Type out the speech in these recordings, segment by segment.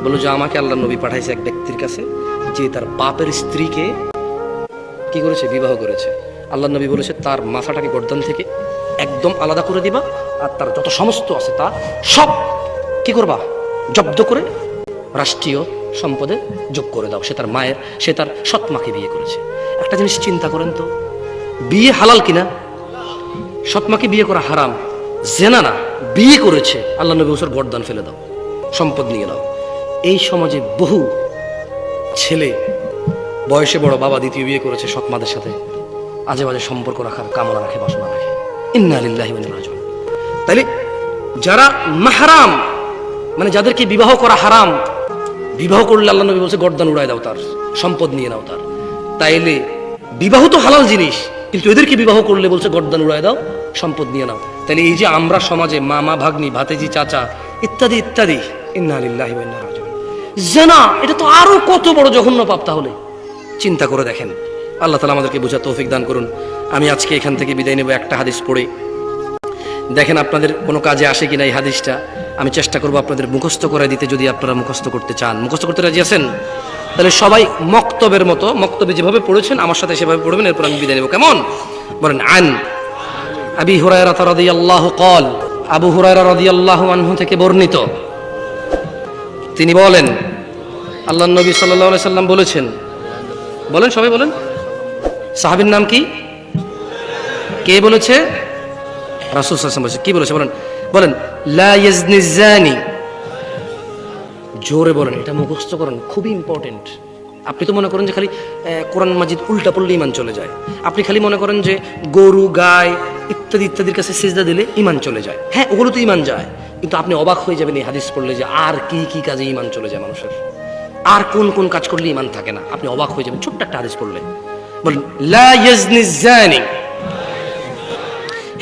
বলল যে আমাকে আল্লাহ নবী পাঠাইছে এক ব্যক্তির কাছে যে তার বাপের স্ত্রীকে কি করেছে, বিবাহ করেছে। আল্লাহ নবী বলেছে তার মাথাটাকে গর্দান থেকে একদম আলাদা করে দিবা, আর তার যত সমস্ত আছে তা সব কি করবা, জব্দ করে রাষ্ট্রীয় সম্পদে যোগ করে দাও। সে তার সৎ মাকে বিয়ে করেছে। একটা জিনিস চিন্তা করেন তো, বিয়ে হালাল কিনা? সৎ মাকে বিয়ে করা হারাম, জেনা না, বিয়ে করেছে। আল্লাহ নবী বলছেন গর্দান ফেলে দাও, সম্পদ নিয়ে নাও। এই সমাজে বহু ছেলে বয়সে বড়, বাবা দ্বিতীয় বিয়ে করেছে, সৎ মাদের সাথে আজে বাজে সম্পর্ক রাখার কামনা রাখে, বাসনা রাখে। ইন্না লিল্লাহি ওয়া ইন্না ইলাইহি রাজিউন। তাইলে যারা মাহরাম, মানে যাদেরকে বিবাহ করা হারাম, বিবাহ করলে আল্লাহ নবী বলছে গর্দান উড়ায় দাও, তার সম্পদ নিয়ে নাও তার। তাইলে বিবাহ তো হালাল জিনিস, কিন্তু এদেরকে বিবাহ করলে বলছে গর্দান উড়ায় দাও, সম্পদ নিয়ে নাও। তাইলে এই যে আমরা সমাজে মামা ভাগ্নি, ভাতিজি, চাচা ইত্যাদি ইত্যাদি, ইন্না লিল্লাহি ওয়া ইন্না ইলাইহি রাজিউন, জিনা, এটা তো আরো কত বড় জঘন্য পাপ। তাহলে চিন্তা করে দেখেন। আল্লাহ তাআলা আমাদেরকে বোঝার তৌফিক দান করুন। আমি আজকে এখান থেকে বিদায় নেব একটা হাদিস পড়ে। দেখেন আপনাদের কোনো কাজে আসে কিনা এই হাদিসটা। আমি চেষ্টা করবো আপনাদের মুখস্থ করে দিতে, যদি আপনারা মুখস্থ করতে চান। মুখস্থ করতে রাজি আছেন? তাহলে সবাই মক্তবের মতো, মক্তবে যেভাবে পড়েছেন আমার সাথে সেভাবে পড়বেন, এরপর আমি বিদায় নেব। কেমন? বলেন আন আবি হুরায়রা রাদিয়াল্লাহু ক্বাল, আবু হুরায়রা রাদিয়াল্লাহু আনহু থেকে বর্ণিত, তিনি বলেন আল্লাহর নবী সাল্লাল্লাহু আলাইহি সাল্লাম বলেছেন। বলেন, সবাই বলেন। সাহাবীর নাম কি? কে বলেছে? রাসূল সাল্লাল্লাহু আলাইহি ওয়াসাল্লাম বলেছে। কি বলেছে বলেন? বলেন লা ইয়াজনি জানি। জোরে বলেন, এটা মুখস্থ করেন, খুবই ইম্পর্টেন্ট। আপনি তো মনে করেন যে খালি কোরআন মাজিদ উল্টা পড়লে ইমান চলে যায়। আপনি খালি মনে করেন যে গরু, গায় ইত্যাদি ইত্যাদির কাছে সিজদা দিলে ইমান চলে যায়। হ্যাঁ, ওগুলো তো ইমান যায়, কিন্তু আপনি অবাক হয়ে যাবেন এই হাদিস পড়লে যে আর কি কি কাজে ইমান চলে যায় মানুষের, আর কোন কোন কাজ করলে ইমান থাকে না। আপনি অবাক হয়ে যাবেন ছোট্ট একটা হাদিস পড়লে। বলেন লা ইয়াজনি জানি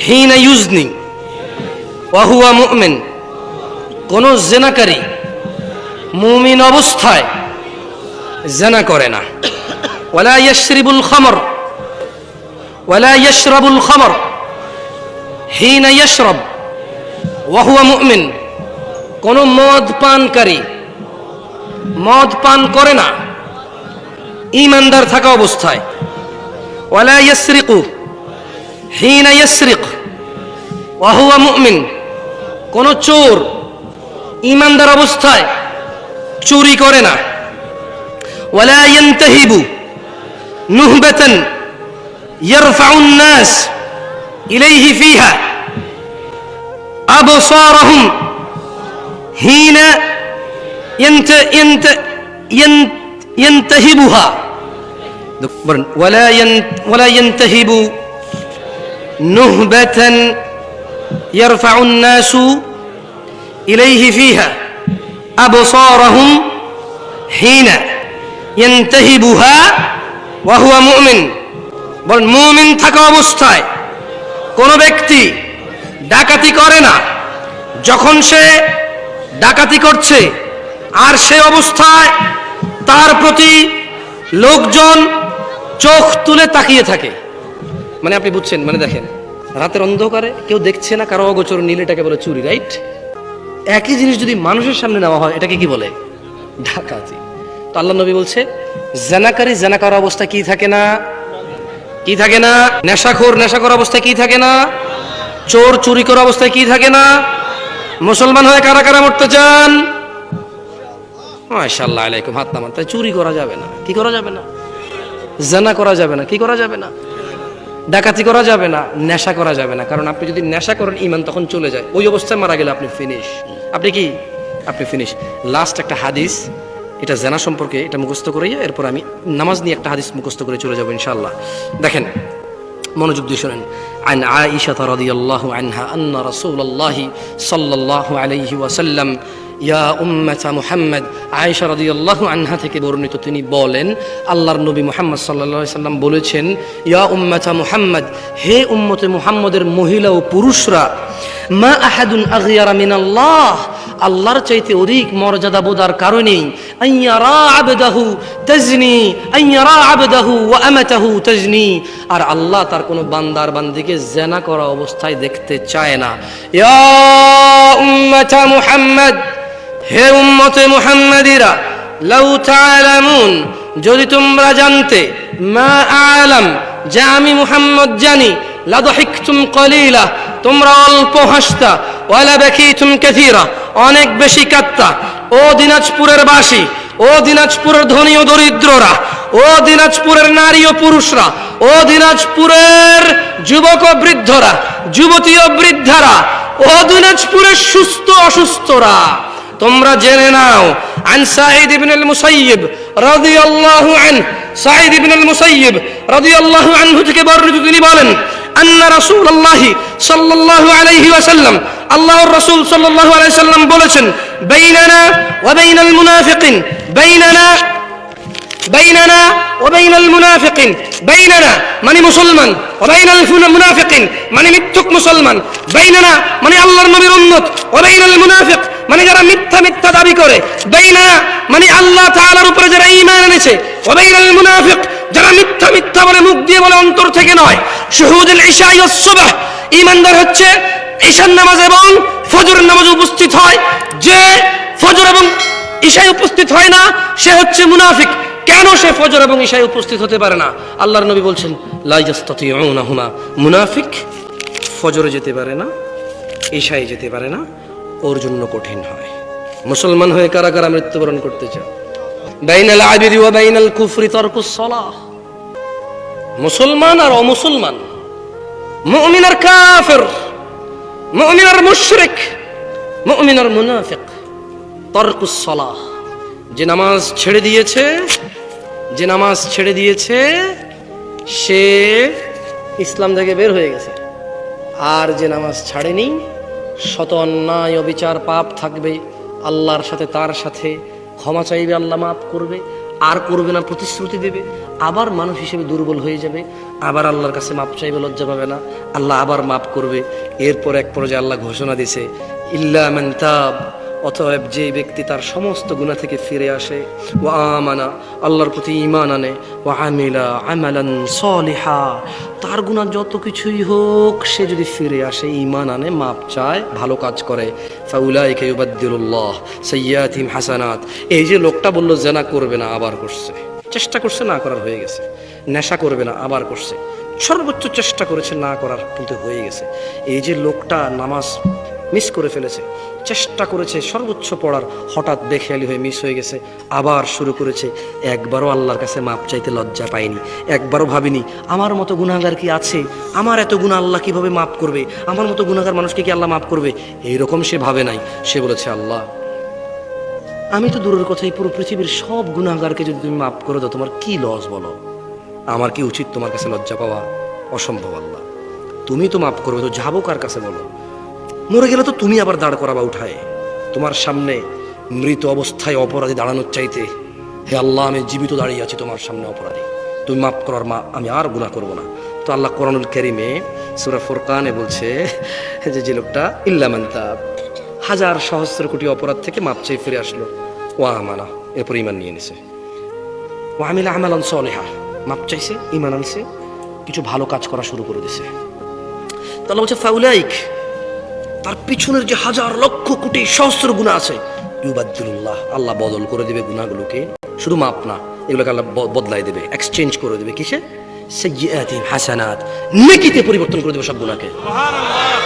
হিনা ইউজনি ওয়া হুয়া মুমিন। কোন জিনাকারী মুমিন অবস্থায় জিনা করে না। ওয়ালা ইয়াশরিবুল খামর ওয়ালা ইয়াশরাবুল খামর হিনা ইয়াশরাব ওয়া হুয়া মুমিন। কোন মদ পানকারী মদ পান করে না ঈমানদার থাকা অবস্থায়। ওয়ালা ইয়াসরিকু হিনা ইয়াসরিক ওয়া হুয়া মুমিন। কোন চোর ঈমানদার অবস্থায় চুরি করে না। ওয়ালা ইয়ানতাহিবু নুহবাতান ইয়ারফাউন নাস ইলাইহি ফিহা আবসারহুম হিনা ينتهبها. ولا ينتهب نهبة يرفع الناس إليه فيها أبصارهم حين ينتهبها وهو مؤمن. বলেন মুমিন থাকা অবস্থায় কোন ব্যক্তি ডাকাতি করে না। যখন সে ডাকাতি করছে আর সে অবস্থায় তার প্রতি লোকজন চোখ তুলে তাকিয়ে থাকে, মানে আপনি বুঝছেন, মানে দেখেন রাতের অন্ধকারে কেউ দেখছে না, কারো অগোচর নীল, এটাকে বলে চুরি, রাইট? একই জিনিস যদি মানুষের সামনে নেওয়া হয় এটাকে কি বলে? ডাকাতি। তো আল্লাহ নবী বলছে জানাকারী জানা করার অবস্থা কি থাকে না? কি থাকে না? নেশাখোর নেশা করার অবস্থায় কি থাকে না? চোর চুরি করার অবস্থায় কি থাকে না? মুসলমান হয়ে কারা কারা মরতে চান? মাশাআল্লাহ আলাইকুম, হাত নামান। তাই চুরি করা যাবে না, কি করা যাবে না? জানা করা যাবে না, কি করা যাবে না? ডাকাতি করা যাবে না, নেশা করা যাবে না। কারণ আপনি যদি নেশা করেন ঈমান তখন চলে যায়, ওই অবস্থায় মারা গেলে আপনি ফিনিশ। আপনি কি? আপনি ফিনিশ। লাস্ট একটা হাদিস, এটা জানা সম্পর্কে, এটা মুখস্থ করাইয়া এরপর আমি নামাজ নিয়ে একটা হাদিস মুখস্থ করে চলে যাব ইনশাআল্লাহ। দেখেন, মনোযোগ দিয়ে শোনেন। عن عائشة رضي الله عنها أن رسول الله صلى الله عليه وسلم يا أمة محمد, আয়েশা রাদিয়াল্লাহু আনহা থেকে বর্ণিত, তিনি বলেন আল্লাহর নবী মুহাম্মদ সাল্লাল্লাহু আলাইহি সাল্লাম বলেছেন, ইয়া উম্মাতা মুহাম্মদ, হে উম্মতে মুহাম্মদের মহিলা ও পুরুষরা, মা আহাদুন আগয়ারা মিনাল্লাহ, আল্লাহর চাইতে অধিক মর্যাদাবোধার কারণেই আইয়ারা আবদাহু তাজনি, আইয়ারা আবদাহু ওয়া আমাতাহু তাজনি, আর আল্লাহ তার কোনো বান্দার বান্দিকে জিনা করা অবস্থায় দেখতে চায় না। ইয়া উম্মাতা মুহাম্মদ, হে উম্মতে মুহাম্মাদিরা, লাউ তাআলামুন, যদি তোমরা জানতে, মা আ'লাম, যে আমি মুহাম্মদ জানি, লাদহিকতুম কলিলা, তোমরা অল্প হাসতা, ওয়ালা বাকিতুম কাসীরা, অনেক বেশি কাঁদতা। ও দিনাজপুরের বাসী, ও দিনাজপুরের ধনী ও দরিদ্ররা, ও দিনাজপুরের নারী ও পুরুষরা, ও দিনাজপুরের যুবক ও বৃদ্ধরা, যুবতী ও বৃদ্ধারা, ও দিনাজপুরের সুস্থ অসুস্থরা, তোমরা জেনে নাও। আন সাঈদ ইবনে আল-মুসাইয়্যিব রাদিয়াল্লাহু আনহু, সাঈদ ইবনে আল-মুসাইয়্যিব রাদিয়াল্লাহু আনহু থেকে বর্ণিত, তিনি বলেন, আন্না রাসূলুল্লাহ সাল্লাল্লাহু আলাইহি ওয়াসাল্লাম, আল্লাহর রাসূল সাল্লাল্লাহু আলাইহি ওয়াসাল্লাম বলেছেন, বাইনানা ওয়া বাইনাল মুনাফিকিন, বাইনানা ওয়া বাইনাল মুনাফিকিন, বাইনানা মানে মুসলমান, ওয়া বাইনাল মুনাফিকিন মানে মিথ্যুক মুসলমান, বাইনানা মানে আল্লাহর নবীর উম্মত, ওয়া বাইনাল মুনাফিক মানে যারা মিথ্যা দাবি করে, বাইনানা মানে আল্লাহ তাআলার উপরে যারা ঈমান এনেছে, ওয়া বাইনাল মুনাফিক যারা মিথ্যা বলে, মুখ দিয়ে বলে, অন্তর থেকে নয়। শুহুদুল ইশা ওয়াস সুবহ, ঈমানদার হচ্ছে ঈশার নামাজ এবং ফজরের নামাজে উপস্থিত হয়। যে ফজর এবং ঈশায় উপস্থিত হয় না, সে হচ্ছে মুনাফিক। কেন সে ফজর এবং ঈশায় উপস্থিত হতে পারে না? আল্লাহর নবী বলছেন, লা ইয়াস্তাতিউনাহুমা, মুনাফিক ফজরে যেতে পারে না, ঈশায় যেতে পারে না, ওর জন্য কঠিন হয়। মুসলমান হয়ে কারা কারা মৃত্যুবরণ করতে চায়? বাইনাল আবিদি ওয়া বাইনাল কুফরি তারকুস সালাহ, মুসলমান আর অমুসলমান, মুমিন আর কাফির, মুমিন আর মুশরিক, মুমিন আর মুনাফিক, তারকুস সালাহ, যে নামাজ ছেড়ে দিয়েছে সে ইসলাম থেকে বের হয়ে গেছে। আর যে নামাজ ছাড়েনি, শত অন্যায় অবিচার পাপ থাকবে, আল্লাহর সাথে তার সাথে ক্ষমা চাইবে, আল্লাহ মাফ করবে, আর করবে না প্রতিশ্রুতি দেবে, আবার মানুষ হিসেবে দুর্বল হয়ে যাবে, আবার আল্লাহর কাছে মাপ চাইবে, লজ্জা পাবে না, আল্লাহ আবার মাফ করবে। এরপর এক পর্যায়ে আল্লাহ ঘোষণা দিছে, ইল্লা মান তাব, অতএব যে ব্যক্তি তার সমস্ত গুনাহ থেকে ফিরে আসে, ওয়া আমানা, আল্লাহর প্রতি ঈমান আনে, ওয়া আমিলা আমালান সালিহা, তার গুনাহ যত কিছুই হোক, সে যদি ফিরে আসে, ঈমান আনে, মাপ চায়, ভালো কাজ করে, ফাউলাইকা ইউবাদদিলুল্লাহ সাইয়্যাতিহিম হাসানাত। এই যে লোকটা বলল জেনা করবে না, আবার করছে, চেষ্টা করছে, না করার হয়ে গেছে, নেশা করবে না, আবার করছে, সর্বোচ্চ চেষ্টা করেছে না করার, কিন্তু হয়ে গেছে। এই যে লোকটা নামাজ মিস করে ফেলেছে, চেষ্টা করেছে সর্বোচ্চ পড়ার, হঠাৎ বেখেয়ালি হয়ে মিস হয়ে গেছে, আবার শুরু করেছে, একবারও আল্লাহর কাছে মাপ চাইতে লজ্জা পায়নি, একবারও ভাবিনি আমার মতো গুনাহগার কি আছে, আমার এত গুনাহ আল্লাহ কিভাবে মাফ করবে, আমার মতো গুনাহগার মানুষকে কি আল্লাহ মাফ করবে, এইরকম সে ভাবে নাই। সে বলেছে, আল্লাহ আমি তো দূরের কথাই, পুরো পৃথিবীর সব গুনাহগারকে যদি তুমি মাফ করে দাও, তোমার কি লস বলো, আমার কি উচিত তোমার কাছে লজ্জা পাওয়া? অসম্ভব আল্লাহ, তুমি তো মাফ করবে, তো যাবো কার কাছে বলো? মরে গেলে তো তুমি আবার দাঁড় করাবা উঠায়, তোমার সামনে মৃত অবস্থায় অপরাধী দাঁড়ানোর চাইতে, হে আল্লাহ আমি জীবিত দাঁড়িয়ে আছি তোমার সামনে অপরাধী, তুমি মাফ করার মা, আমি আর গুনাহ করব না। তো আল্লাহ কোরআনুল কারীমে সূরা ফুরকানে বলছে যে লোকটা ইল্লা মান তাব, হাজার সহস্র কোটি অপরাধ থেকে মাপ চেয়ে ফিরে আসলো, ওয়া আমানা, এরপর ঈমান নিয়ে নিছে, ওয়া আমিলা আমালান সালিহা, মাপ চাইছে, ঈমান আনছে, কিছু ভালো কাজ করা শুরু করে দিছে। তো আল্লাহ বলছে, ফাউলাইক, তার পিছনের যে হাজার লক্ষ কোটি সহস্র গুনাহ আছে, ইউবাদদিলুল্লাহ, আল্লাহ বদল করে দিবে গুনাহগুলোকে, শুধু মাপ না, এগুলোকে আল্লাহ বদলাই দেবে, এক্সচেঞ্জ করে দেবে, কিসে? সাইয়্যাতিহিম হাসানাত, নেকিতে পরিবর্তন করে দেবে সব গুনাহকে। সুবহানাল্লাহ।